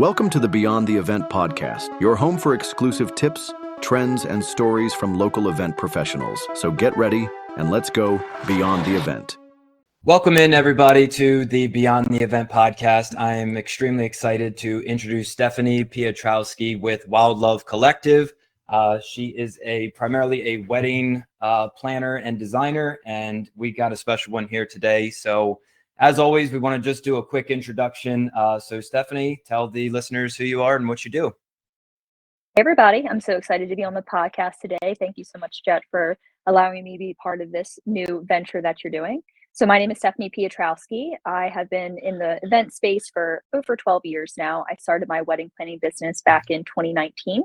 Welcome to the Beyond the Event podcast, your home for exclusive tips, trends, and stories from local event professionals. So get ready and let's go beyond the event. Welcome in, everybody, to the Beyond the Event podcast. I am extremely excited to introduce Stephanie Piotrowski with Wild Love Collective. She is primarily a wedding planner and designer, and we got a special one here today. So as always, we want to just do a quick introduction. So Stephanie, tell the listeners who you are and what you do. Hey everybody, I'm so excited to be on the podcast today. Thank you so much, Jet, for allowing me to be part of this new venture that you're doing. So my name is Stephanie Piotrowski. I have been in the event space for over 12 years now. I started my wedding planning business back in 2019.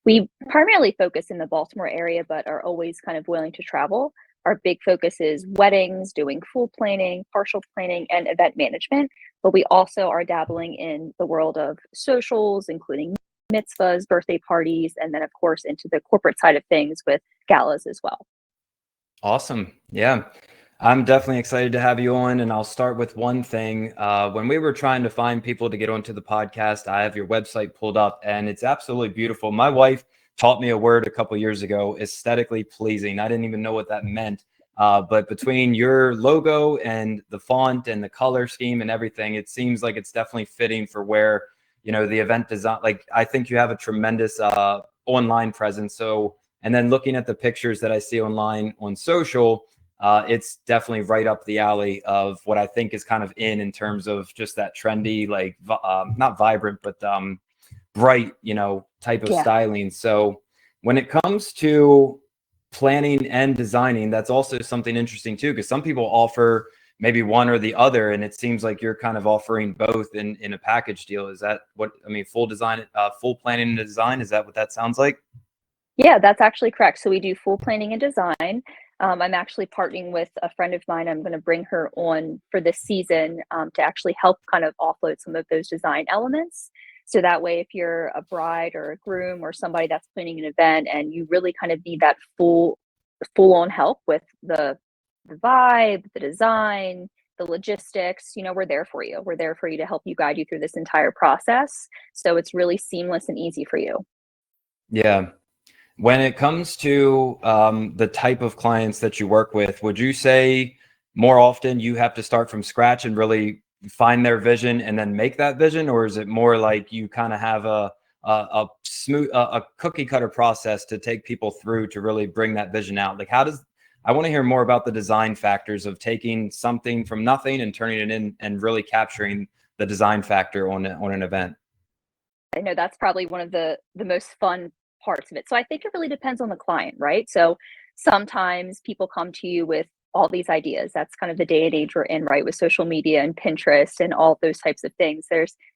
We primarily focus in the Baltimore area, but are always kind of willing to travel. Our big focus is weddings, doing full planning, partial planning, and event management. But we also are dabbling in the world of socials, including mitzvahs, birthday parties, and then, of course, into the corporate side of things with galas as well. Awesome. Yeah. I'm definitely excited to have you on, and I'll start with one thing. When we were trying to find people to get onto the podcast, I have your website pulled up, and it's absolutely beautiful. My wife taught me a word a couple years ago, aesthetically pleasing. I didn't even know what that meant, but between your logo and the font and the color scheme and everything, it seems like it's definitely fitting for where, you know, the event design. Like, I think you have a tremendous online presence. So, and then looking at the pictures that I see online on social, it's definitely right up the alley of what I think is kind of in terms of just that trendy, like not vibrant, but bright, you know, type of styling. So when it comes to planning and designing, that's also something interesting too, because some people offer maybe one or the other, and it seems like you're kind of offering both in a package deal. Is that what I mean? Full design, full planning and design. Is that what that sounds like? Yeah, that's actually correct. So we do full planning and design. I'm actually partnering with a friend of mine. I'm going to bring her on for this season to actually help kind of offload some of those design elements. So that way, if you're a bride or a groom or somebody that's planning an event and you really kind of need that full on help with the vibe, the design, the logistics, you know, we're there for you. We're there for you to help you, guide you through this entire process. So it's really seamless and easy for you. Yeah. When it comes to the type of clients that you work with, would you say more often you have to start from scratch and really find their vision and then make that vision? Or is it more like you kind of have a smooth, a cookie cutter process to take people through to really bring that vision out? Like, I want to hear more about the design factors of taking something from nothing and turning it in and really capturing the design factor on an event. I know that's probably one of the most fun parts of it. So I think it really depends on the client, right? So sometimes people come to you with all these ideas. That's kind of the day and age we're in, right? With social media and Pinterest and all those types of things.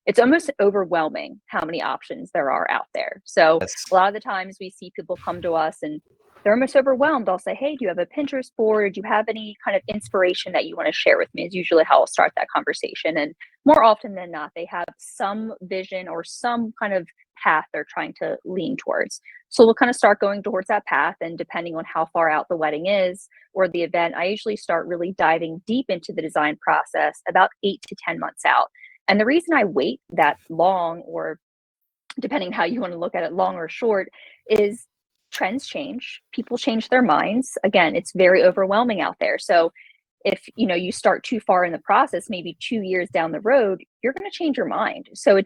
It's almost overwhelming how many options there are out there. So a lot of the times we see people come to us and they're almost overwhelmed. I'll say, hey, do you have a Pinterest board? Do you have any kind of inspiration that you want to share with me? Is usually how I'll start that conversation. And more often than not, they have some vision or some kind of path they're trying to lean towards. So we'll kind of start going towards that path. And depending on how far out the wedding is or the event, I usually start really diving deep into the design process about 8 to 10 months out. And the reason I wait that long, or depending how you want to look at it, long or short, is trends change, people change their minds. Again, it's very overwhelming out there. So if you start too far in the process, maybe 2 years down the road, you're going to change your mind. So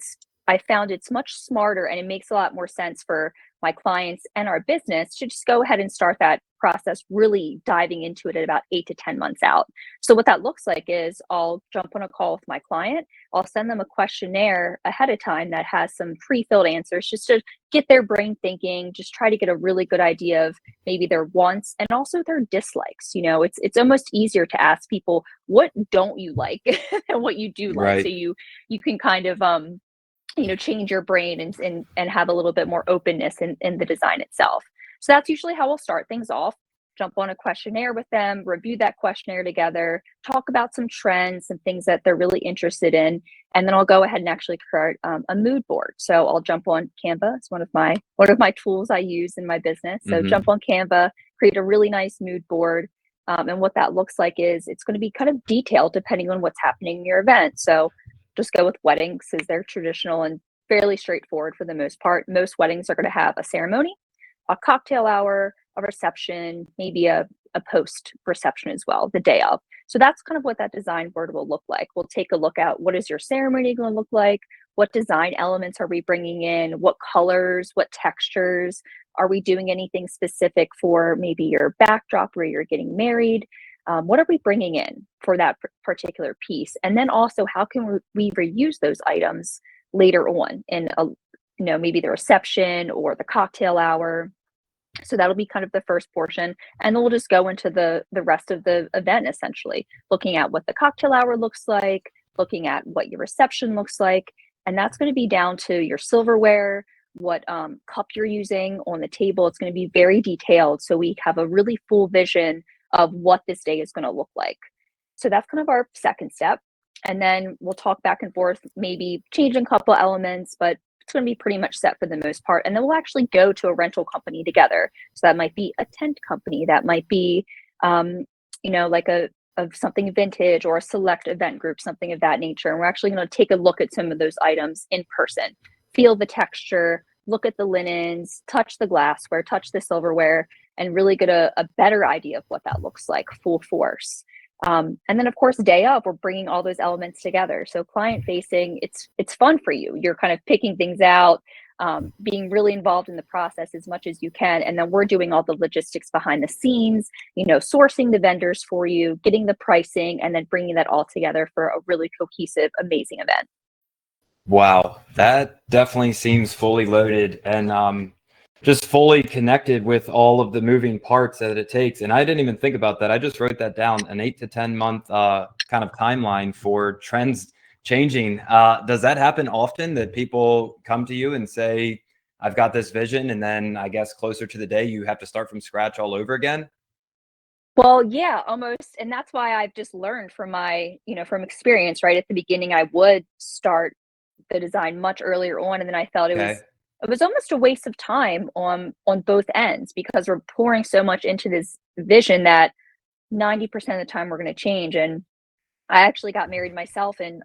I found it's much smarter, and it makes a lot more sense for my clients and our business to just go ahead and start that process really diving into it at about 8 to 10 months out. So what that looks like is I'll jump on a call with my client. I'll send them a questionnaire ahead of time that has some pre-filled answers just to get their brain thinking, just try to get a really good idea of maybe their wants and also their dislikes. It's almost easier to ask people, what don't you like and what you do like. Right. So you can kind of change your brain and have a little bit more openness in the design itself. So that's usually how we'll start things off. Jump on a questionnaire with them, review that questionnaire together, talk about some trends and things that they're really interested in. And then I'll go ahead and actually create a mood board. So I'll jump on Canva. It's one of my tools I use in my business. So jump on Canva, create a really nice mood board. And what that looks like is it's going to be kind of detailed depending on what's happening in your event. So just go with weddings as they're traditional and fairly straightforward for the most part. Most weddings are going to have a ceremony, a cocktail hour, a reception, maybe a post reception as well, the day of. So that's kind of what that design board will look like. We'll take a look at what is your ceremony going to look like? What design elements are we bringing in? What colors, what textures? Are we doing anything specific for maybe your backdrop where you're getting married? What are we bringing in for that particular piece? And then also, how can we reuse those items later on in maybe the reception or the cocktail hour? So that'll be kind of the first portion. And then we'll just go into the rest of the event, essentially, looking at what the cocktail hour looks like, looking at what your reception looks like. And that's going to be down to your silverware, what cup you're using on the table. It's going to be very detailed. So we have a really full vision of what this day is going to look like. So that's kind of our second step. And then we'll talk back and forth, maybe changing a couple elements, but it's going to be pretty much set for the most part. And then we'll actually go to a rental company together. So that might be a tent company, that might be, like of something vintage, or a select event group, something of that nature. And we're actually going to take a look at some of those items in person, feel the texture, look at the linens, touch the glassware, touch the silverware, and really get a better idea of what that looks like full force. And then, of course, day of, we're bringing all those elements together. So client facing, it's fun for you. You're kind of picking things out, being really involved in the process as much as you can. And then we're doing all the logistics behind the scenes, sourcing the vendors for you, getting the pricing, and then bringing that all together for a really cohesive, amazing event. Wow, that definitely seems fully loaded and just fully connected with all of the moving parts that it takes. And I didn't even think about that. I just wrote that down, an 8 to 10 month kind of timeline for trends changing. Does that happen often, that people come to you and say, I've got this vision, and then I guess closer to the day you have to start from scratch all over again? Well, yeah, almost. And that's why I've just learned from from experience, right? At the beginning, I would start the design much earlier on. And then I felt Okay. it was almost a waste of time on both ends, because we're pouring so much into this vision that 90% of the time we're going to change. And I actually got married myself in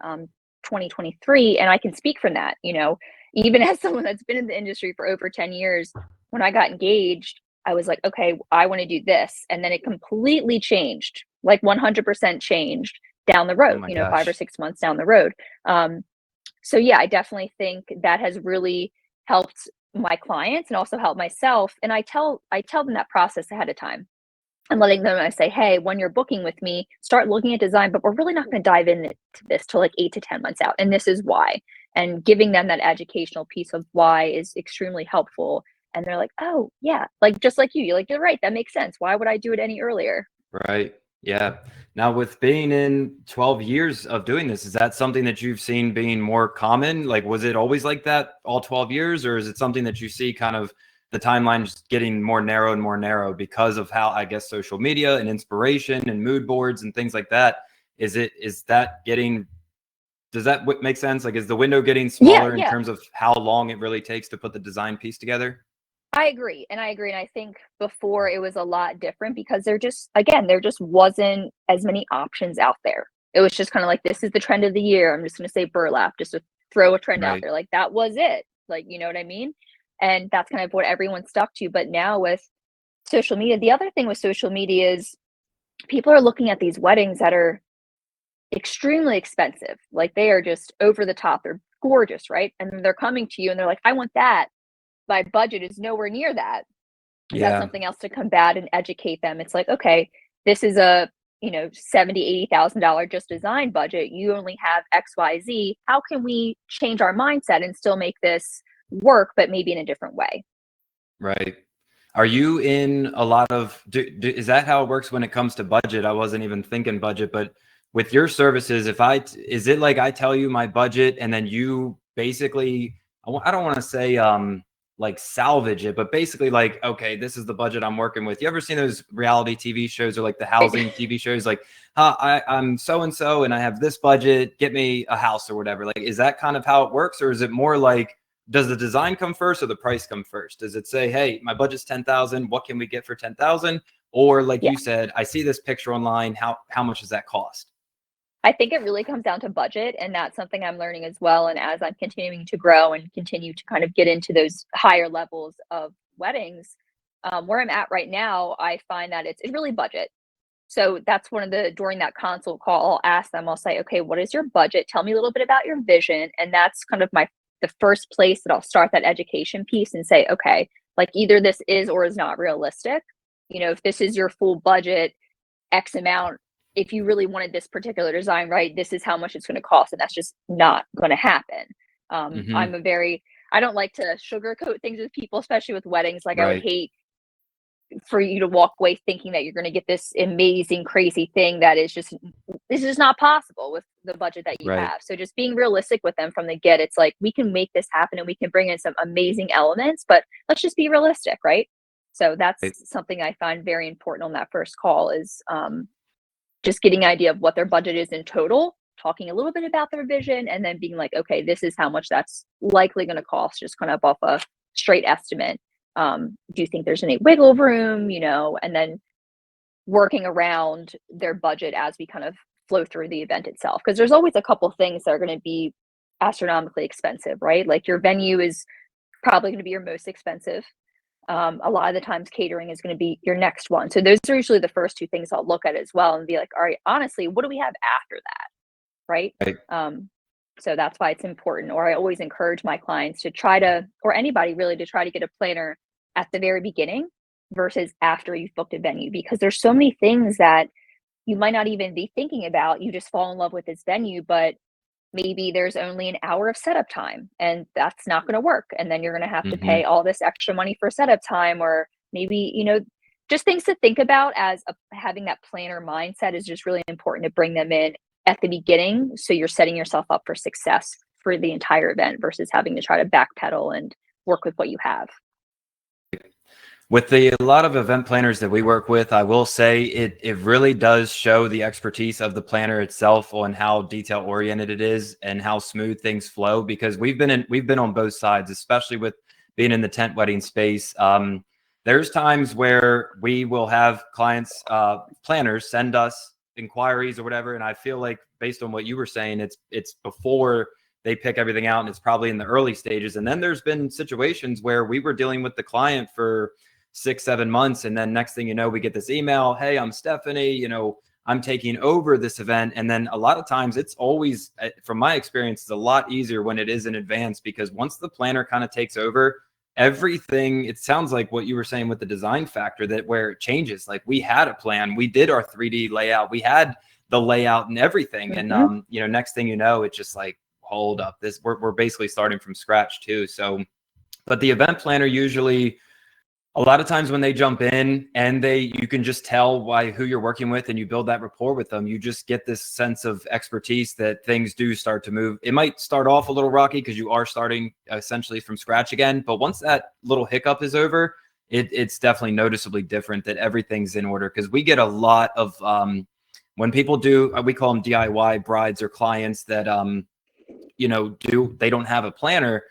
2023, and I can speak from that. Even as someone that's been in the industry for over 10 years, when I got engaged, I was like, okay, I want to do this. And then it completely changed, like 100% changed down the Oh road, my 5 or 6 months down the road. So yeah, I definitely think that has really helped my clients and also helped myself. And I tell them that process ahead of time. I'm letting them, I say, hey, when you're booking with me, start looking at design, but we're really not going to dive into this till like 8 to 10 months out. And this is why. And giving them that educational piece of why is extremely helpful. And they're like, oh yeah, like just like you're like, you're right, that makes sense. Why would I do it any earlier? Right. Yeah. Now, with being in 12 years of doing this, is that something that you've seen being more common? Like, was it always like that all 12 years, or is it something that you see kind of the timeline just getting more narrow and more narrow because of how, I guess, social media and inspiration and mood boards and things like that? Does that make sense? Like, is the window getting smaller in Yeah. terms of how long it really takes to put the design piece together? I agree. And I think before it was a lot different, because there just wasn't as many options out there. It was just kind of like, this is the trend of the year. I'm just going to say burlap, just to throw a trend out Right. there. Like that was it. Like, you know what I mean? And that's kind of what everyone stuck to. But now with social media, the other thing with social media is people are looking at these weddings that are extremely expensive. Like they are just over the top. They're gorgeous, right? And they're coming to you and they're like, I want that. My budget is nowhere near that. Is that Yeah. something else to combat and educate them? It's like, okay, this is a $70,000-$80,000 just design budget. You only have XYZ. How can we change our mindset and still make this work, but maybe in a different way? Right. Are you in a lot of, is that how it works when it comes to budget? I wasn't even thinking budget, but with your services, is it like I tell you my budget and then you basically, I don't want to say like salvage it, but basically like, okay, this is the budget I'm working with. You ever seen those reality TV shows or like the housing TV shows? Like, I'm so-and-so and I have this budget, get me a house or whatever. Like, is that kind of how it works? Or is it more like, does the design come first or the price come first? Does it say, hey, my budget's 10,000, what can we get for 10,000? Or like Yeah. you said, I see this picture online, how much does that cost? I think it really comes down to budget, and that's something I'm learning as well. And as I'm continuing to grow and continue to kind of get into those higher levels of weddings, where I'm at right now, I find that it's really budget. So that's one of the during that consult call, I'll ask them, I'll say, okay, what is your budget? Tell me a little bit about your vision. And that's kind of the first place that I'll start that education piece and say, okay, like either this is or is not realistic. You know, if this is your full budget, X amount, if you really wanted this particular design, right, this is how much it's going to cost. And that's just not going to happen. Hmm. I don't like to sugarcoat things with people, especially with weddings. Like I would Right. hate for you to walk away thinking that you're going to get this amazing, crazy thing that is just not possible with the budget that you Right. have. So just being realistic with them from the get, it's like we can make this happen and we can bring in some amazing elements, but let's just be realistic, right? So that's Right. something I find very important on that first call is just getting an idea of what their budget is in total, talking a little bit about their vision, and then being like, okay, this is how much that's likely going to cost, just kind of off a straight estimate. Do you think there's any wiggle room, you know, and then working around their budget as we kind of flow through the event itself? Because there's always a couple things that are going to be astronomically expensive, right? Like your venue is probably going to be your most expensive. A lot of the times catering is going to be your next one. So those are usually the first two things I'll look at as well and be like, all right, honestly, what do we have after that? Right. Right. So that's why it's important. Or I always encourage my clients to try to, or anybody really, to try to get a planner at the very beginning versus after you've booked a venue, because there's so many things that you might not even be thinking about. You just fall in love with this venue, but maybe there's only an hour of setup time and that's not going to work. And then you're going to have to Hmm. pay all this extra money for setup time, or maybe, you know, just things to think about as having that planner mindset is just really important to bring them in at the beginning. So you're setting yourself up for success for the entire event versus having to try to backpedal and work with what you have. With a lot of event planners that we work with, I will say it really does show the expertise of the planner itself on how detail oriented it is and how smooth things flow. Because we've been on both sides, especially with being in the tent wedding space. There's times where we will have clients, planners send us inquiries or whatever, and I feel like based on what you were saying, it's before they pick everything out, and it's probably in the early stages. And then there's been situations where we were dealing with the client for 6, 7 months. And then next thing you know, we get this email, hey, I'm Stephanie, you know, I'm taking over this event. And then a lot of times it's always, from my experience, it's a lot easier when it is in advance, because once the planner kind of takes over everything, it sounds like what you were saying with the design factor, that where it changes, like we had a plan, we did our 3D layout, we had the layout and everything. And, Mm-hmm. you know, next thing you know, it's just like, hold up, this, we're basically starting from scratch too. So, but the event planner usually, a lot of times when they jump in and you can just tell who you're working with and you build that rapport with them, you just get this sense of expertise that things do start to move. It might start off a little rocky because you are starting essentially from scratch again. But once that little hiccup is over, it's definitely noticeably different, that everything's in order. Because we get a lot of, when people do, we call them DIY brides or clients that, you know, they don't have a planner.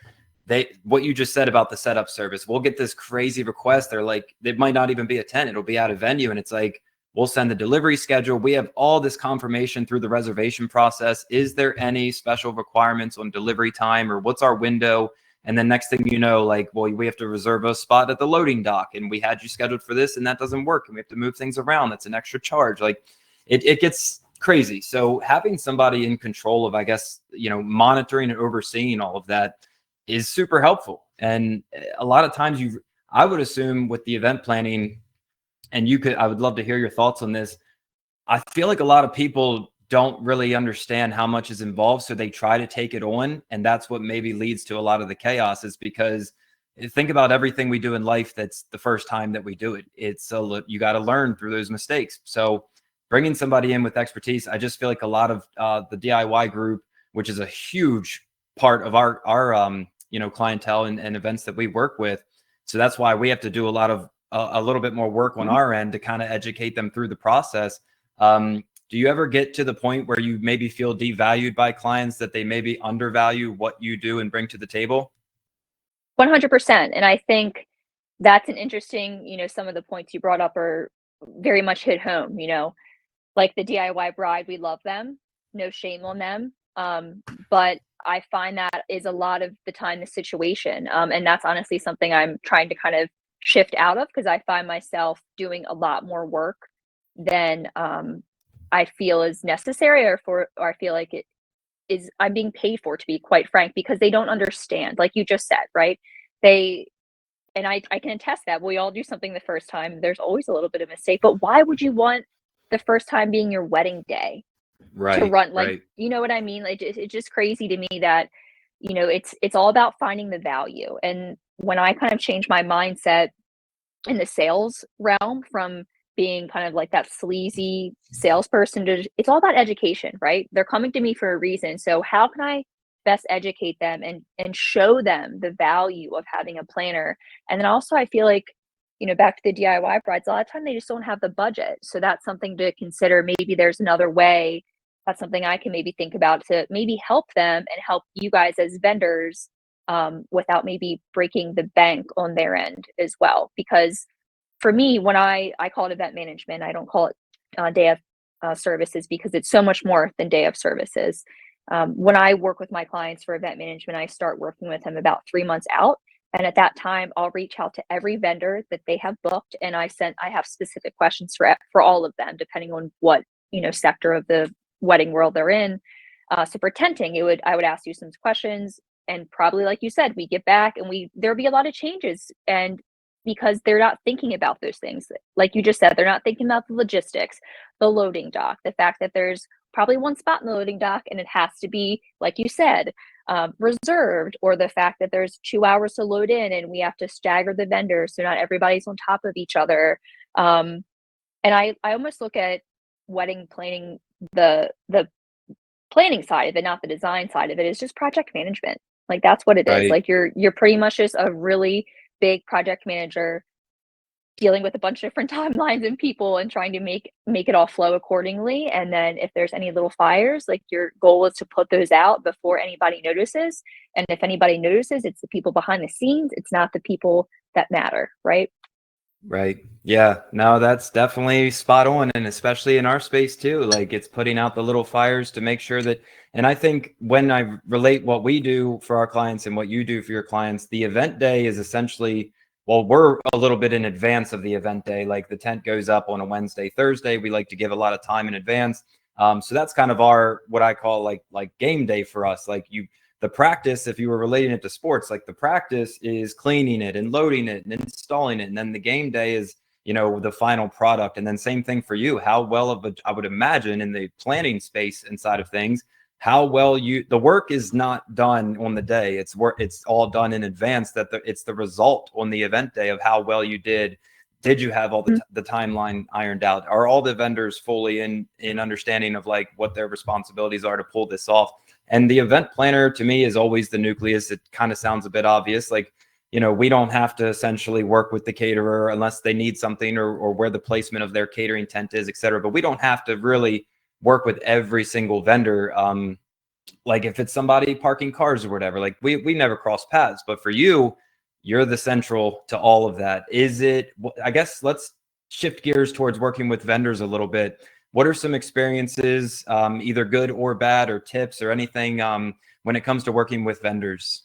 What you just said about the setup service, we'll get this crazy request. They're like, it might not even be a tent, it'll be at a venue. And it's like, we'll send the delivery schedule. We have all this confirmation through the reservation process. Is there any special requirements on delivery time, or what's our window? And then next thing you know, like, well, we have to reserve a spot at the loading dock, and we had you scheduled for this and that doesn't work, and we have to move things around. That's an extra charge. Like it gets crazy. So having somebody in control of, I guess, you know, monitoring and overseeing all of that is super helpful. And a lot of times I would assume with the event planning, and I would love to hear your thoughts on this. I feel like a lot of people don't really understand how much is involved, so they try to take it on. And that's what maybe leads to a lot of the chaos, is because think about everything we do in life. That's the first time that we do it. You got to learn through those mistakes. So bringing somebody in with expertise, I just feel like a lot of the DIY group, which is a huge part of our you know, clientele and events that we work with. So that's why we have to do a little bit more work on our end to kind of educate them through the process. Do you ever get to the point where you maybe feel devalued by clients, that they maybe undervalue what you do and bring to the table? 100%. And I think that's an interesting, you know, some of the points you brought up are very much hit home, you know, like the DIY bride, we love them. no shame on them. But I find that is a lot of the time the situation. And that's honestly something I'm trying to kind of shift out of, because I find myself doing a lot more work than I feel is necessary, or I feel like it is I'm being paid for, to be quite frank, because they don't understand, like you just said, right? They and I can attest that we all do something the first time. There's always a little bit of mistake, but why would you want the first time being your wedding day to Right, run, like, right. you know what I mean? Like, it's just crazy to me that, it's all about finding the value. And when I kind of changed my mindset in the sales realm from being kind of like that sleazy salesperson to, it's all about education, right? They're coming to me for a reason. So how can I best educate them and show them the value of having a planner? And then also I feel like, back to the DIY brides, a lot of time they just don't have the budget. So that's something to consider. Maybe there's another way. That's something I can maybe think about to maybe help them and help you guys as vendors, without maybe breaking the bank on their end as well. Because for me, when I call it event management, I don't call it day of services, because it's so much more than day of services. When I work with my clients for event management, I start working with them about 3 months out. And at that time, I'll reach out to every vendor that they have booked, and I have specific questions for all of them, depending on what sector of the wedding world they're in. So for tenting, I would ask you some questions, and probably like you said, we get back and there'll be a lot of changes, and because they're not thinking about those things, like you just said, they're not thinking about the logistics, the loading dock, the fact that there's probably one spot in the loading dock and it has to be, like you said, reserved, or the fact that there's 2 hours to load in and we have to stagger the vendors so not everybody's on top of each other. And I almost look at wedding planning, the planning side of it, not the design side of it, is just project management. Like, that's what it is. Right. Like, you're pretty much just a really big project manager dealing with a bunch of different timelines and people and trying to make it all flow accordingly. And then if there's any little fires, like, your goal is to put those out before anybody notices. And if anybody notices, it's the people behind the scenes. It's not the people that matter, right? Right. Yeah. No, that's definitely spot on. And especially in our space too, like, it's putting out the little fires to make sure that, and I think when I relate what we do for our clients and what you do for your clients, the event day is essentially, well, we're a little bit in advance of the event day. Like, the tent goes up on a Wednesday, Thursday. We like to give a lot of time in advance. So that's kind of our, what I call like game day for us. Like, the practice, if you were relating it to sports, like, the practice is cleaning it and loading it and installing it. And then the game day is, the final product. And then same thing for you. How well of a, I would imagine, in the planning space inside of things, how well the work is not done on the day. It's all done in advance, that it's the result on the event day of how well you did. Did you have all the timeline ironed out? Are all the vendors fully in understanding of, like, what their responsibilities are to pull this off? And the event planner, to me, is always the nucleus. It kind of sounds a bit obvious. Like, we don't have to essentially work with the caterer unless they need something, or where the placement of their catering tent is, et cetera. But we don't have to really work with every single vendor. Like, if it's somebody parking cars or whatever, like, we never cross paths. But for you, you're the central to all of that. I guess let's shift gears towards working with vendors a little bit. What are some experiences, either good or bad, or tips or anything, when it comes to working with vendors?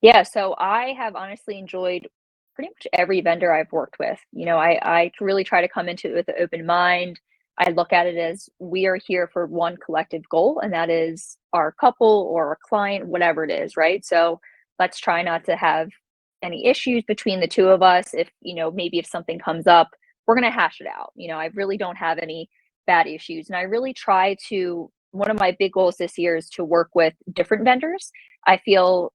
Yeah, so I have honestly enjoyed pretty much every vendor I've worked with. I really try to come into it with an open mind. I look at it as, we are here for one collective goal, and that is our couple or our client, whatever it is, right? So let's try not to have any issues between the two of us. If, maybe if something comes up, we're going to hash it out. I really don't have any bad issues. And I really try to, one of my big goals this year is to work with different vendors. I feel,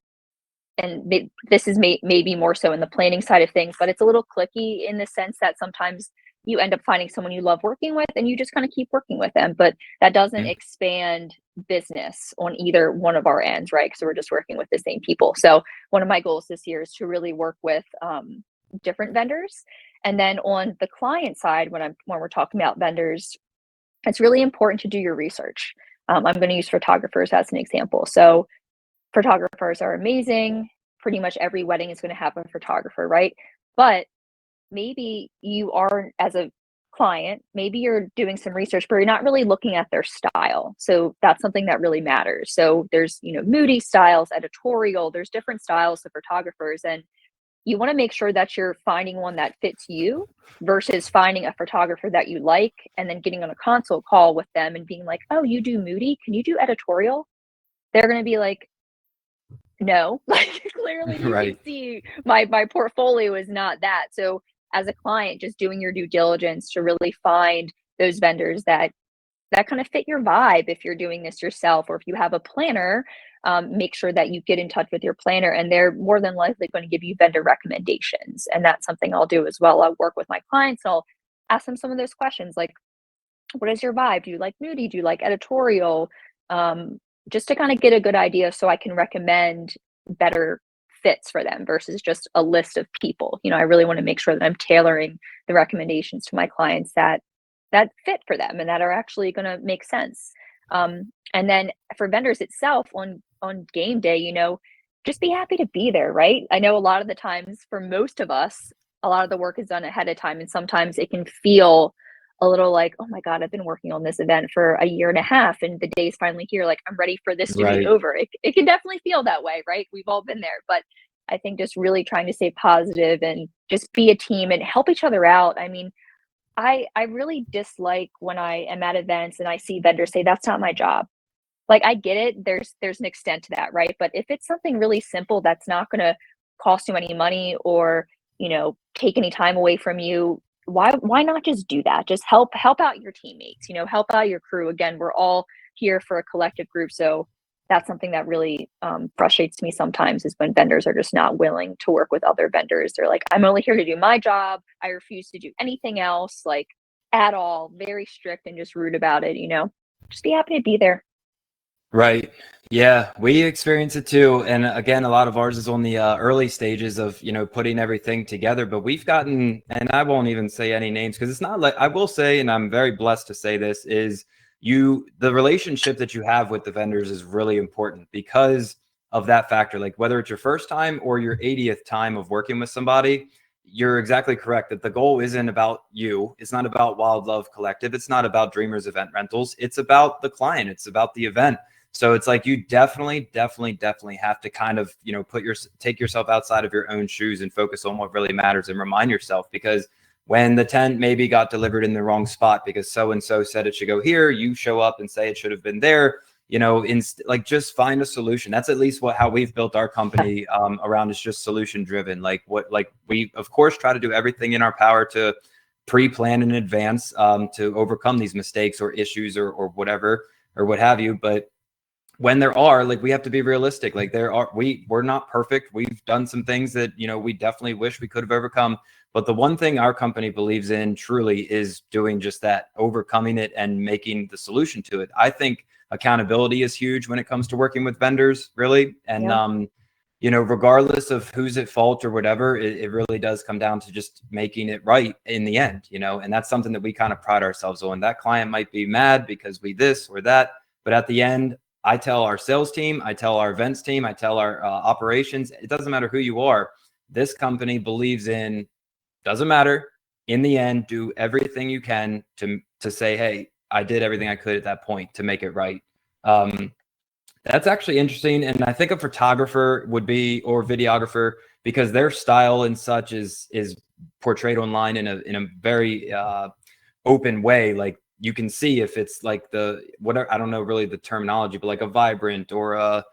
and this is maybe more so in the planning side of things, but it's a little clicky in the sense that sometimes you end up finding someone you love working with and you just kind of keep working with them, but that doesn't expand business on either one of our ends, right? Because we're just working with the same people. So one of my goals this year is to really work with different vendors. And then on the client side, when we're talking about vendors, it's really important to do your research. I'm going to use photographers as an example. So photographers are amazing. Pretty much every wedding is going to have a photographer, right? But maybe you are, as a client, maybe you're doing some research, but you're not really looking at their style. So that's something that really matters. So there's, moody styles, editorial, there's different styles of photographers. And you want to make sure that you're finding one that fits you versus finding a photographer that you like and then getting on a consult call with them and being like, oh, you do moody? Can you do editorial? They're going to be like, no, like clearly you Right. can see my portfolio is not that. So as a client, just doing your due diligence to really find those vendors that kind of fit your vibe. If you're doing this yourself, or if you have a planner, make sure that you get in touch with your planner, and they're more than likely going to give you vendor recommendations. And that's something I'll do as well. I'll work with my clients. I'll ask them some of those questions, like, what is your vibe? Do you like moody? Do you like editorial? Just to kind of get a good idea so I can recommend better fits for them versus just a list of people. I really want to make sure that I'm tailoring the recommendations to my clients that fit for them and that are actually going to make sense. And then for vendors itself on game day, just be happy to be there, right? I know a lot of the times for most of us, a lot of the work is done ahead of time, and sometimes it can feel a little like, oh my God, I've been working on this event for a year and a half and the day's finally here. Like, I'm ready for this to be Right. over. It can definitely feel that way, right? We've all been there, but I think just really trying to stay positive and just be a team and help each other out. I mean, I really dislike when I am at events and I see vendors say, that's not my job. Like, I get it. There's an extent to that, right? But if it's something really simple that's not going to cost you any money or, take any time away from you, why not just do that? Just help out your teammates, help out your crew. Again, we're all here for a collective group. So that's something that really frustrates me sometimes, is when vendors are just not willing to work with other vendors. They're like, I'm only here to do my job. I refuse to do anything else, like, at all. Very strict and just rude about it. Just be happy to be there. Right. Yeah, we experience it too. And again, a lot of ours is on the early stages of, putting everything together. But we've gotten, and I won't even say any names because it's not like, I will say, and I'm very blessed to say this, is the relationship that you have with the vendors is really important because of that factor. Like, whether it's your first time or your 80th time of working with somebody, you're exactly correct that the goal isn't about you. It's not about Wild Love Collective. It's not about Dreamers Event Rentals. It's about the client. It's about the event. So it's like, you definitely have to kind of, take yourself outside of your own shoes and focus on what really matters and remind yourself, because when the tent maybe got delivered in the wrong spot because so-and-so said it should go here, you show up and say it should have been there, just find a solution. That's at least how we've built our company around, is just solution driven. We of course try to do everything in our power to pre-plan in advance to overcome these mistakes or issues or whatever or what have you. But when there are, we have to be realistic. We're not perfect. We've done some things that, we definitely wish we could have overcome. But the one thing our company believes in truly is doing just that, overcoming it and making the solution to it. I think accountability is huge when it comes to working with vendors, really. And, regardless of who's at fault or whatever, it really does come down to just making it right in the end, and that's something that we kind of pride ourselves on. That client might be mad because we this or that, but at the end, I tell our sales team, I tell our events team, I tell our operations, it doesn't matter who you are. This company believes in, doesn't matter. In the end, do everything you can to say, hey, I did everything I could at that point to make it right. That's actually interesting. And I think a photographer would be, or videographer, because their style and such is portrayed online in a very open way. Like, you can see if it's like whatever, I don't know really the terminology, but like a vibrant or a,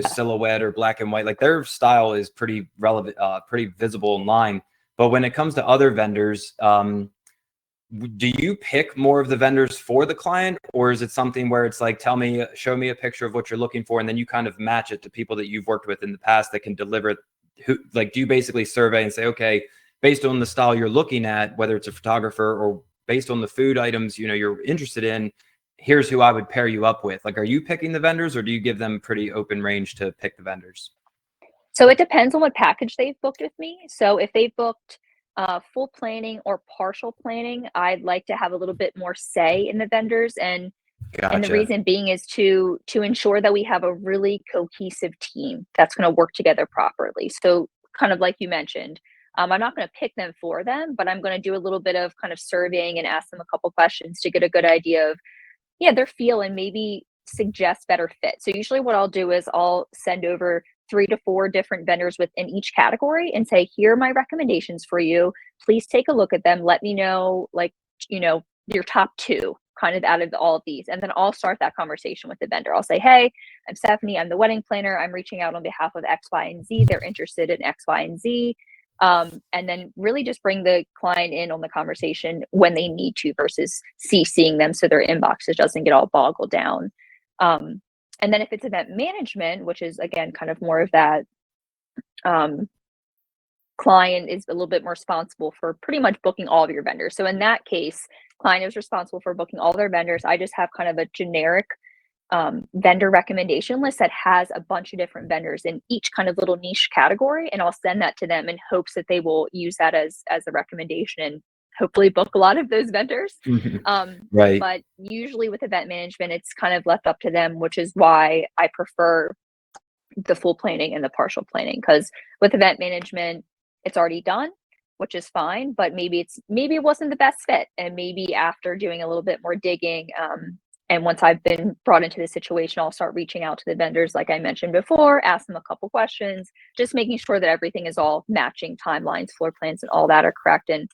silhouette or black and white, like their style is pretty relevant, pretty visible online. But when it comes to other vendors, do you pick more of the vendors for the client, or is it something where it's like, show me a picture of what you're looking for, and then you kind of match it to people that you've worked with in the past that can deliver? Do you basically survey and say, okay, based on the style you're looking at, whether it's a photographer or based on the food items, you're interested in, here's who I would pair you up with? Like, are you picking the vendors, or do you give them pretty open range to pick the vendors? So it depends on what package they've booked with me. So if they've booked full planning or partial planning, I'd like to have a little bit more say in the vendors. And the Gotcha. reason being is to ensure that we have a really cohesive team that's going to work together properly. So kind of like you mentioned, I'm not going to pick them for them, but I'm going to do a little bit of kind of surveying and ask them a couple questions to get a good idea of, yeah, their feel and maybe suggest better fit. So usually what I'll do is I'll send over 3 to 4 different vendors within each category and say, here are my recommendations for you. Please take a look at them. Let me know, like, your top 2 kind of out of all of these. And then I'll start that conversation with the vendor. I'll say, hey, I'm Stephanie. I'm the wedding planner. I'm reaching out on behalf of X, Y, and Z. They're interested in X, Y, and Z. And then really just bring the client in on the conversation when they need to versus CCing them so their inboxes doesn't get all boggled down. And then if it's event management, which is again kind of more of that, client is a little bit more responsible for pretty much booking all of your vendors. So in that case, client is responsible for booking all their vendors. I just have kind of a generic vendor recommendation list that has a bunch of different vendors in each kind of little niche category, and I'll send that to them in hopes that they will use that as a recommendation and hopefully book a lot of those vendors. Right. But usually with event management, it's kind of left up to them, which is why I prefer the full planning and the partial planning, because with event management, it's already done, which is fine, but maybe it wasn't the best fit. And maybe after doing a little bit more digging, and once I've been brought into the situation, I'll start reaching out to the vendors, like I mentioned before, ask them a couple questions, just making sure that everything is all matching timelines, floor plans, and all that are correct. And,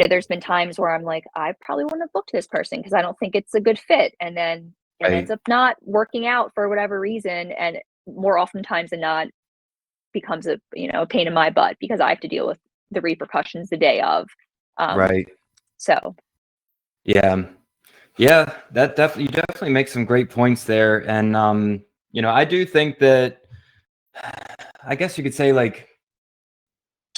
there's been times where I'm like, I probably wouldn't have booked this person because I don't think it's a good fit. And then it ends up not working out for whatever reason. And more oftentimes than not becomes a pain in my butt because I have to deal with the repercussions the day of. Right. So. Yeah. Yeah, that you definitely make some great points there. And, I do think that, I guess you could say, like,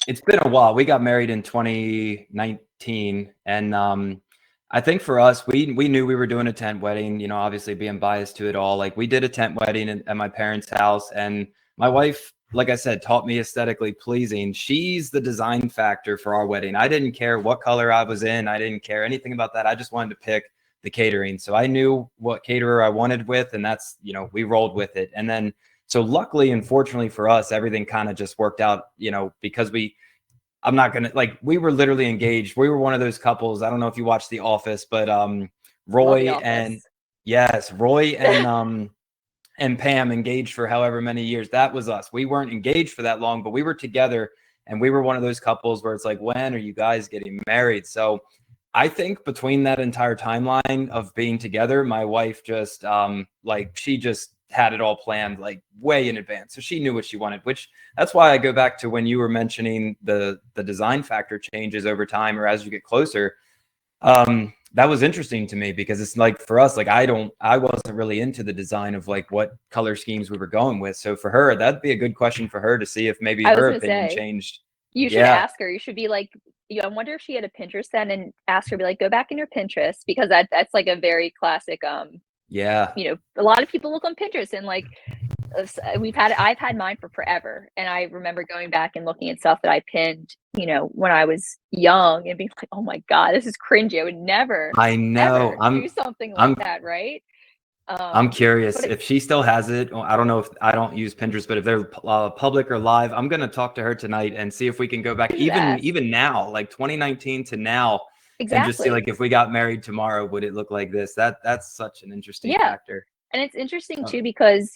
it's been a while. We got married in 2019. And I think for us, we knew we were doing a tent wedding, obviously being biased to it all. Like, we did a tent wedding at my parents' house. And my wife, like I said, taught me aesthetically pleasing. She's the design factor for our wedding. I didn't care what color I was in. I didn't care anything about that. I just wanted to pick the catering. So I knew what caterer I wanted with, and that's, we rolled with it. And then, so luckily and fortunately for us, everything kind of just worked out, because I'm not going to, like, we were literally engaged. We were one of those couples. I don't know if you watched The Office, but Roy and and Pam engaged for however many years. That was us. We weren't engaged for that long, but we were together, and we were one of those couples where it's like, when are you guys getting married? So I think between that entire timeline of being together, my wife just she just had it all planned like way in advance. So she knew what she wanted, which that's why I go back to when you were mentioning the design factor changes over time or as you get closer. That was interesting to me because it's like for us, like I wasn't really into the design of like what color schemes we were going with. So for her, that'd be a good question for her to see if maybe her opinion changed. You should ask her. You should be like, I wonder if she had a Pinterest then and ask her, be like, go back in your Pinterest, because that's like a very classic, a lot of people look on Pinterest and like, I've had mine for forever. And I remember going back and looking at stuff that I pinned, when I was young and being like, oh my God, this is cringy. I would never, ever do something like that. Right. I'm curious if she still has it. I don't know if I don't use Pinterest, but if they're public or live, I'm going to talk to her tonight and see if we can go back even now, like 2019 to now. Exactly. And just see like if we got married tomorrow, would it look like this? That's such an interesting factor. And it's interesting too, because,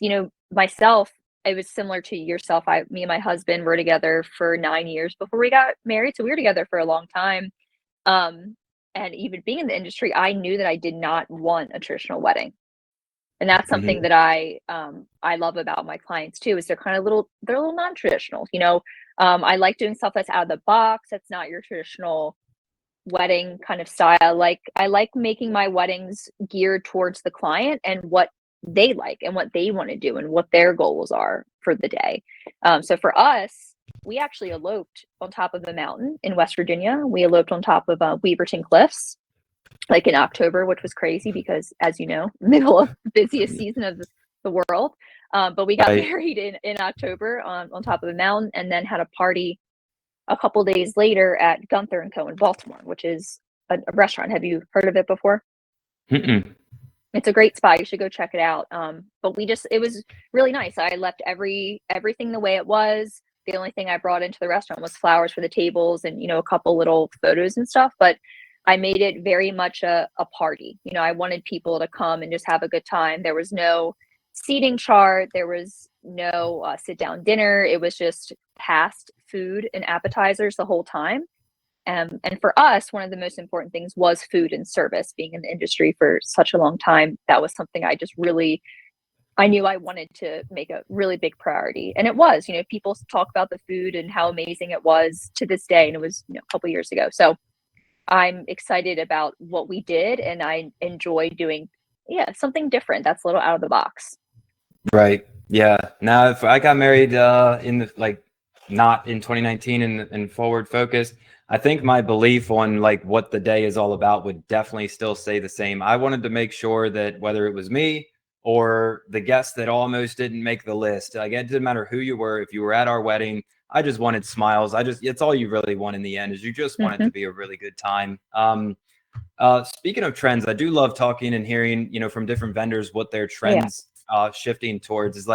myself, it was similar to yourself. Me and my husband were together for 9 years before we got married. So we were together for a long time. And even being in the industry, I knew that I did not want a traditional wedding. And that's something that I love about my clients too, is they're a little non-traditional, I like doing stuff that's out of the box. That's not your traditional wedding kind of style. Like I like making my weddings geared towards the client and what they like and what they want to do and what their goals are for the day. So for us, we actually eloped on top of a mountain in West Virginia. We eloped on top of Weaverton Cliffs, like in October, which was crazy because, as you know, middle of the busiest season of the world. But we got married in October on top of a mountain, and then had a party a couple days later at Gunther & Co. in Baltimore, which is a restaurant. Have you heard of it before? Mm-mm. It's a great spot. You should go check it out. But it was really nice. I left everything the way it was. the only thing I brought into the restaurant was flowers for the tables and, a couple little photos and stuff. But I made it very much a party. I wanted people to come and just have a good time. There was no seating chart. There was no sit down dinner. It was just past food and appetizers the whole time. And for us, one of the most important things was food and service. Being in the industry for such a long time, that was something I knew I wanted to make a really big priority. And it was, people talk about the food and how amazing it was to this day. And it was, a couple years ago. So I'm excited about what we did. And I enjoy doing, something different. That's a little out of the box. Right. Yeah. Now, if I got married not in 2019 and forward focus, I think my belief on what the day is all about would definitely still stay the same. I wanted to make sure that whether it was me or the guests that almost didn't make the list, it didn't matter who you were. If you were at our wedding, I just wanted smiles. It's all you really want in the end, is you just want it to be a really good time. Speaking of trends, I do love talking and hearing, from different vendors, what their trends shifting towards is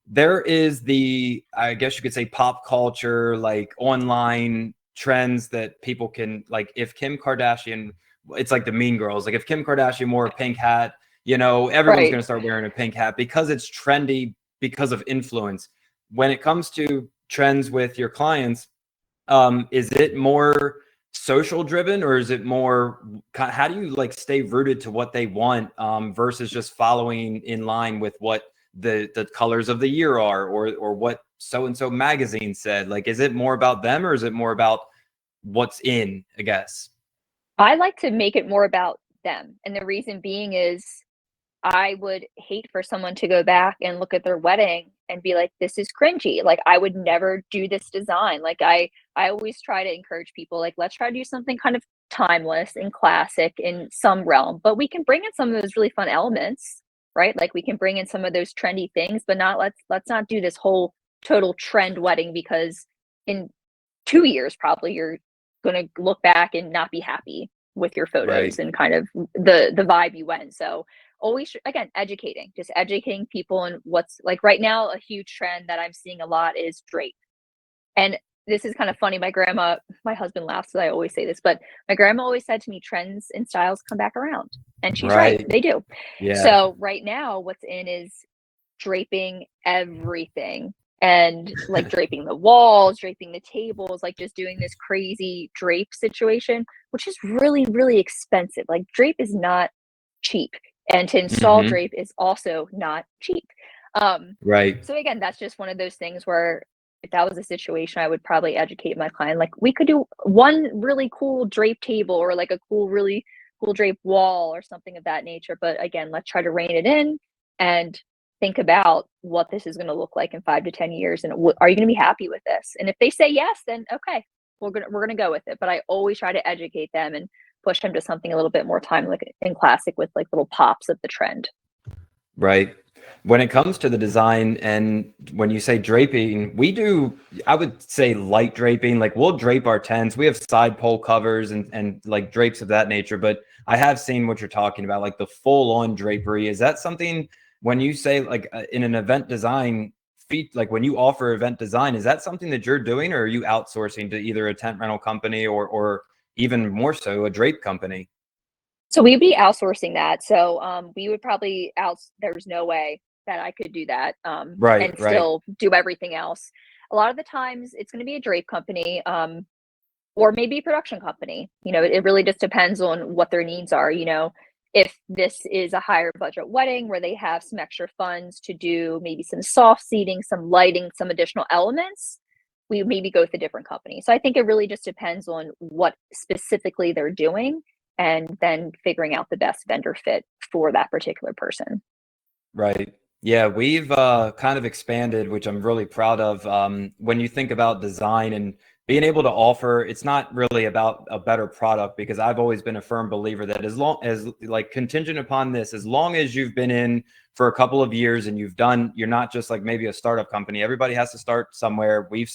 there is I guess you could say pop culture, online trends that people can, if Kim Kardashian, it's like the Mean Girls. If Kim Kardashian wore a pink hat, everyone's going to start wearing a pink hat because it's trendy, because of influence. When it comes to trends with your clients, is it more social driven, or is it more, how do you stay rooted to what they want versus just following in line with what the colors of the year are, or what so-and-so magazine said? Is it more about them, or is it more about what's in, I guess? I like to make it more about them. And the reason being is I would hate for someone to go back and look at their wedding and be like, this is cringy. I would never do this design. I always try to encourage people, let's try to do something kind of timeless and classic in some realm, but we can bring in some of those really fun elements, right? We can bring in some of those trendy things, but let's not do this whole total trend wedding, because in 2 years, probably you're going to look back and not be happy with your photos and kind of the vibe you went. So always, again, educating people on what's right now. A huge trend that I'm seeing a lot is drape. And this is kind of funny. My husband laughs that I always say this, but my grandma always said to me, trends and styles come back around. And she's right. They do. Yeah. So right now what's in is draping everything, and draping the walls, draping the tables, just doing this crazy drape situation, which is really, really expensive. Drape is not cheap. And to install drape is also not cheap. Right. So again, that's just one of those things where if that was a situation, I would probably educate my client. We could do one really cool drape table, or a cool, really cool drape wall, or something of that nature. But again, let's try to rein it in and think about what this is going to look like in 5 to 10 years. And are you going to be happy with this? And if they say yes, then okay, we're going to go with it. But I always try to educate them and push them to something a little bit more time, in classic, with little pops of the trend. Right. When it comes to the design, and when you say draping, we do, I would say, light draping. We'll drape our tents. We have side pole covers and drapes of that nature. But I have seen what you're talking about, the full on drapery. Is that something, when you say in an event design when you offer event design, is that something that you're doing, or are you outsourcing to either a tent rental company or even more so a drape company? So we'd be outsourcing that. So we would probably there's no way that I could do that and still do everything else. A lot of the times it's going to be a drape company or maybe a production company. It really just depends on what their needs are. If this is a higher budget wedding where they have some extra funds to do maybe some soft seating, some lighting, some additional elements, we maybe go with a different company. So I think it really just depends on what specifically they're doing, and then figuring out the best vendor fit for that particular person. Right. Yeah, we've kind of expanded, which I'm really proud of. When you think about design and being able to offer, it's not really about a better product, because I've always been a firm believer that as long as contingent upon this, as long as you've been in for a couple of years and you're not just maybe a startup company. Everybody has to start somewhere. We've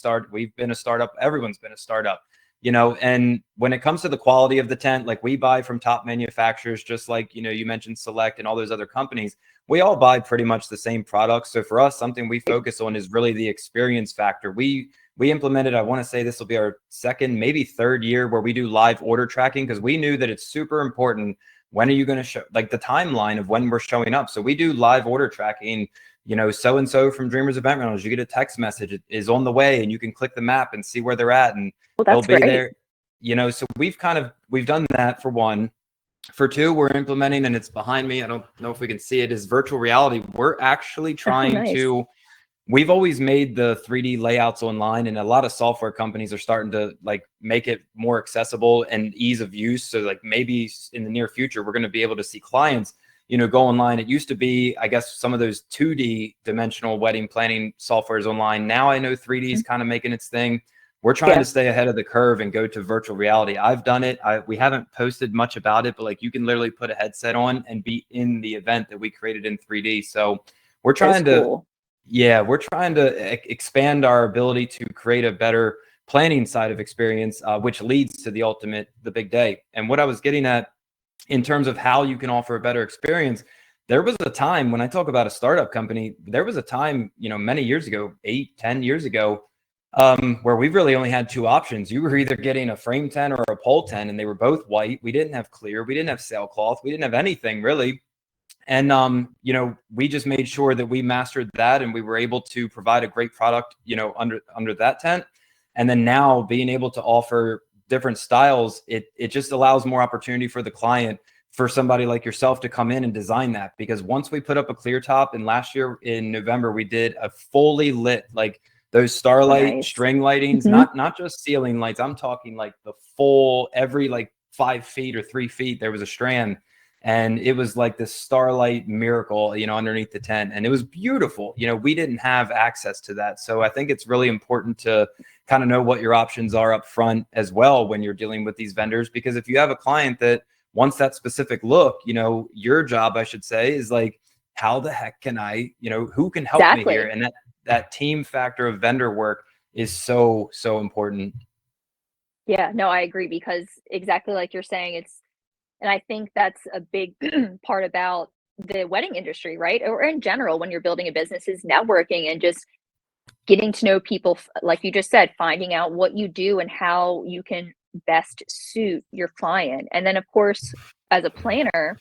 been a startup. Everyone's been a startup. And when it comes to the quality of the tent, we buy from top manufacturers, just you mentioned Select and all those other companies. We all buy pretty much the same products. So for us, something we focus on is really the experience factor. We we implemented, I want to say this will be our second, maybe third year where we do live order tracking, because we knew that it's super important. When are you going to show, like the timeline of when we're showing up? So we do live order tracking, so-and-so from Dreamers Event Rentals, you get a text message, it is on the way, and you can click the map and see where they're at, and they'll be there, so we've done that for one. For two, we're implementing, and it's behind me, I don't know if we can see it, is virtual reality. We're actually trying to, we've always made the 3D layouts online, and a lot of software companies are starting to like make it more accessible and ease of use. So like maybe in the near future, we're going to be able to see clients, go online. It used to be, I guess, some of those 2D dimensional wedding planning softwares online. Now I know 3D is kind of making its thing. We're trying to stay ahead of the curve and go to virtual reality. I've done it. We haven't posted much about it, but like you can literally put a headset on and be in the event that we created in 3D. So we're trying to, we're trying to expand our ability to create a better planning side of experience, which leads to the big day. And what I was getting at in terms of how you can offer a better experience, there was a time when I talk about a startup company, there was a time, many years ago, 8-10 years ago, where we really only had two options. You were either getting a frame tent or a pole tent, and they were both white. We didn't have clear, we didn't have sailcloth, we didn't have anything really. And, we just made sure that we mastered that, and we were able to provide a great product, under that tent. And then now being able to offer different styles, it just allows more opportunity for the client, for somebody like yourself to come in and design that. Because once we put up a clear top, and last year in November, we did a fully lit, like those starlight string lightings, not just ceiling lights. I'm talking like the full, every like 5 feet or 3 feet, there was a strand, and it was like this starlight miracle, underneath the tent. And it was beautiful. We didn't have access to that. So I think it's really important to kind of know what your options are up front as well when you're dealing with these vendors. Because if you have a client that wants that specific look, your job, I should say, is like, how the heck can I, who can help me here? And that team factor of vendor work is so important. Yeah, no, I agree, because exactly like you're saying, and I think that's a big part about the wedding industry, right? Or in general, when you're building a business, is networking and just getting to know people, like you just said, finding out what you do and how you can best suit your client. And then of course, as a planner,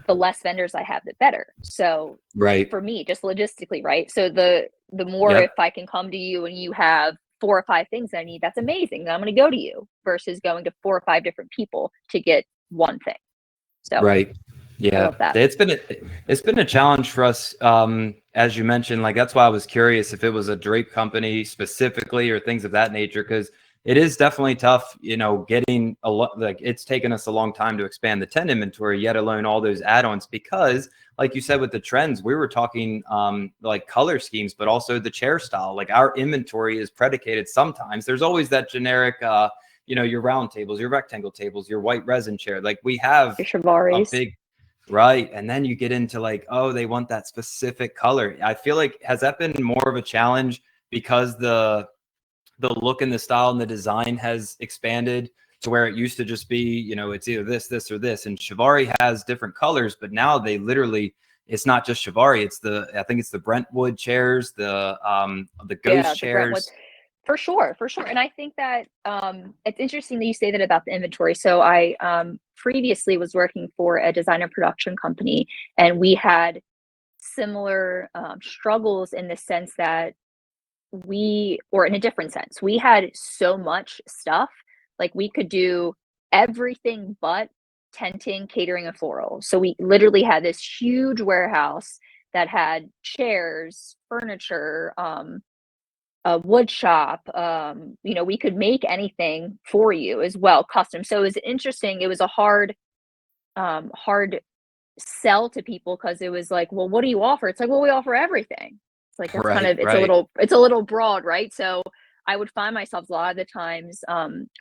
the less vendors I have, the better. So for me, just logistically, right? So the more, if I can come to you and you have 4 or 5 things I need, that's amazing. I'm going to go to you, versus going to 4 or 5 different people to get one thing. So yeah, it's been a challenge for us. As you mentioned, like, that's why I was curious if it was a drape company specifically or things of that nature, because it is definitely tough, getting a lot, like it's taken us a long time to expand the tent inventory, yet alone all those add-ons, because like you said, with the trends, we were talking like color schemes, but also the chair style. Like, our inventory is predicated. Sometimes there's always that generic, your round tables, your rectangle tables, your white resin chair. Like, we have a big, right. And then you get into like, oh, they want that specific color. I feel like, has that been more of a challenge because the look and the style and the design has expanded to where it used to just be, it's either this or this, and Chiavari has different colors, but now they literally, it's not just Chiavari, I think it's the Brentwood chairs, the ghost chairs. For sure. And I think that it's interesting that you say that about the inventory. So I previously was working for a design and production company, and we had similar struggles in the sense that or in a different sense, we had so much stuff. Like, we could do everything but tenting, catering, and floral. So we literally had this huge warehouse that had chairs, furniture, a wood shop. We could make anything for you as well, custom. So it was interesting. It was a hard sell to people, because it was like, well, what do you offer? It's like, well, we offer everything. It's like, that's kind of, it's a little broad, right? So I would find myself a lot of the times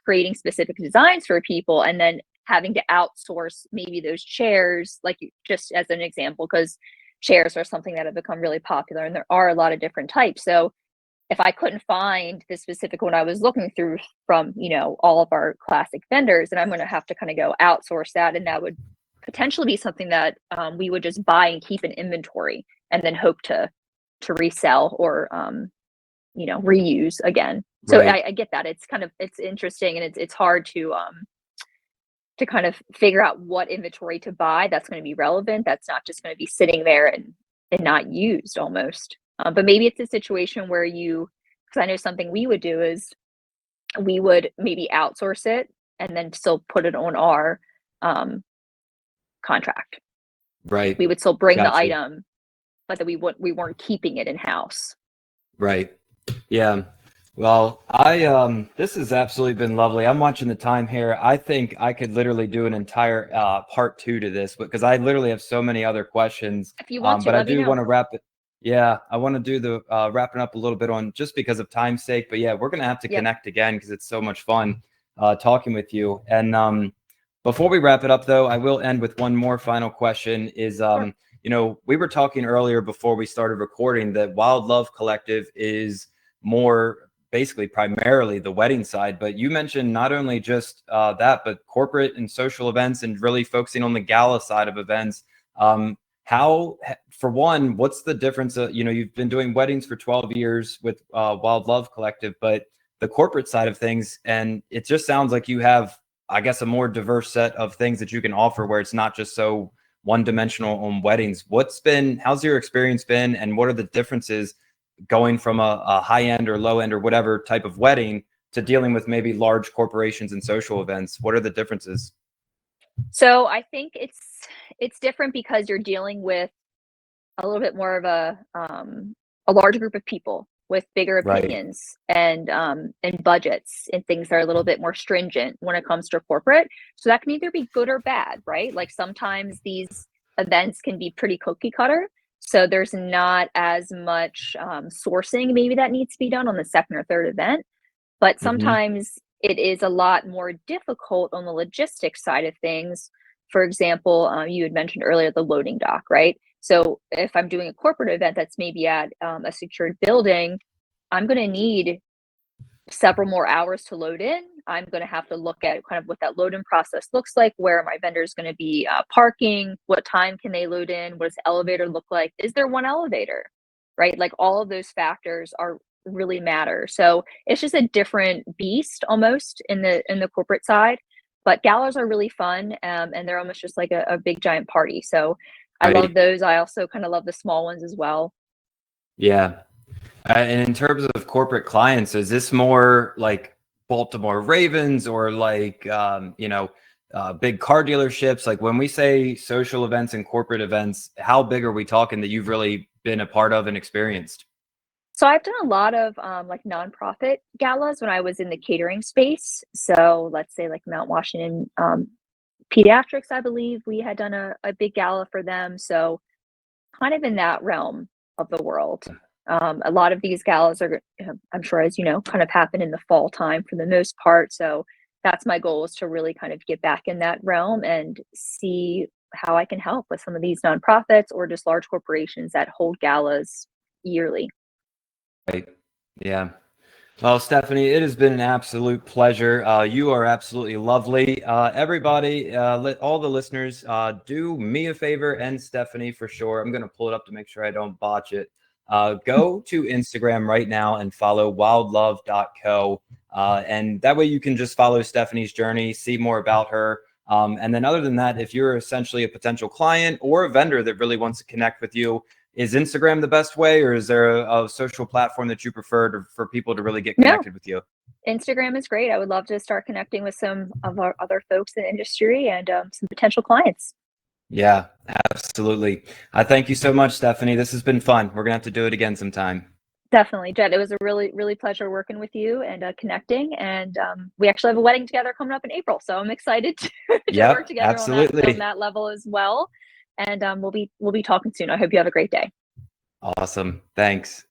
creating specific designs for people, and then having to outsource maybe those chairs, like, just as an example, because chairs are something that have become really popular, and there are a lot of different types. So if I couldn't find the specific one I was looking through from, all of our classic vendors, then I'm going to have to kind of go outsource that. And that would potentially be something that we would just buy and keep in inventory, and then hope to resell or, reuse again. So Right. I get that. It's interesting, and it's hard to kind of figure out what inventory to buy that's going to be relevant. That's not just going to be sitting there and not used almost. But maybe it's a situation where because I know something we would do is we would maybe outsource it and then still put it on our um, contract. Right. We would still bring the Got you. item, but that we weren't keeping it in house. Right. Yeah. Well, this has absolutely been lovely. I'm watching the time here. I think I could literally do an entire part two to this because I literally have so many other questions. If you want to, But I let me do know. want to wrap it. Yeah, I want to do the wrapping up a little bit on just because of time's sake. But yeah, we're gonna have to Yep. connect again because it's so much fun talking with you. And before we wrap it up, though, I will end with one more final question. Sure. We were talking earlier before we started recording that Wild Love Collective is more basically primarily the wedding side, but you mentioned not only just that, but corporate and social events and really focusing on the gala side of events. For one, what's the difference? You've been doing weddings for 12 years with Wild Love Collective, but the corporate side of things, and it just sounds like you have, I guess, a more diverse set of things that you can offer where it's not just so one dimensional on weddings. How's your experience been, and what are the differences going from a high end or low end or whatever type of wedding to dealing with maybe large corporations and social events? What are the differences? So I think it's different because you're dealing with a little bit more of a large group of people with bigger Right. opinions and budgets and things that are a little bit more stringent when it comes to corporate. So that can either be good or bad, right? Like sometimes these events can be pretty cookie cutter. So there's not as much sourcing maybe that needs to be done on the second or third event. But Hmm. sometimes it is a lot more difficult on the logistics side of things. For example, you had mentioned earlier the loading dock, right? So if I'm doing a corporate event that's maybe at a secured building, I'm going to need several more hours to load in. I'm going to have to look at kind of what that load in process looks like. Where are my vendors going to be parking? What time can they load in? What does the elevator look like? Is there one elevator? Right? Like all of those factors are really matter. So it's just a different beast almost in the corporate side. But galas are really fun, and they're almost just like a big giant party. So I love Right. those. I also kind of love the small ones as well. Yeah. And in terms of corporate clients, is this more like Baltimore Ravens or like, big car dealerships? Like when we say social events and corporate events, how big are we talking that you've really been a part of and experienced? So I've done a lot of like nonprofit galas when I was in the catering space. So let's say like Mount Washington Pediatrics, I believe we had done a big gala for them. So kind of in that realm of the world. A lot of these galas are, I'm sure, as you know, kind of happen in the fall time for the most part. So that's my goal, is to really kind of get back in that realm and see how I can help with some of these nonprofits or just large corporations that hold galas yearly. Right. Yeah. Well, Stephanie, it has been an absolute pleasure. You are absolutely lovely. Everybody, all the listeners, do me a favor and Stephanie for sure. I'm going to pull it up to make sure I don't botch it. Go to Instagram right now and follow wildlove.co. And that way you can just follow Stephanie's journey, see more about her. And then other than that, if you're essentially a potential client or a vendor that really wants to connect with you, is Instagram the best way, or is there a social platform that you prefer for people to really get No, connected with you? Instagram is great. I would love to start connecting with some of our other folks in the industry and some potential clients. Yeah, absolutely. I thank you so much, Stephanie. This has been fun. We're gonna have to do it again sometime. Definitely, Jed. It was a really pleasure working with you and connecting. And we actually have a wedding together coming up in April, so I'm excited to work Yep, together on absolutely. that level as well. And we'll be talking soon. I hope you have a great day. Awesome. Thanks.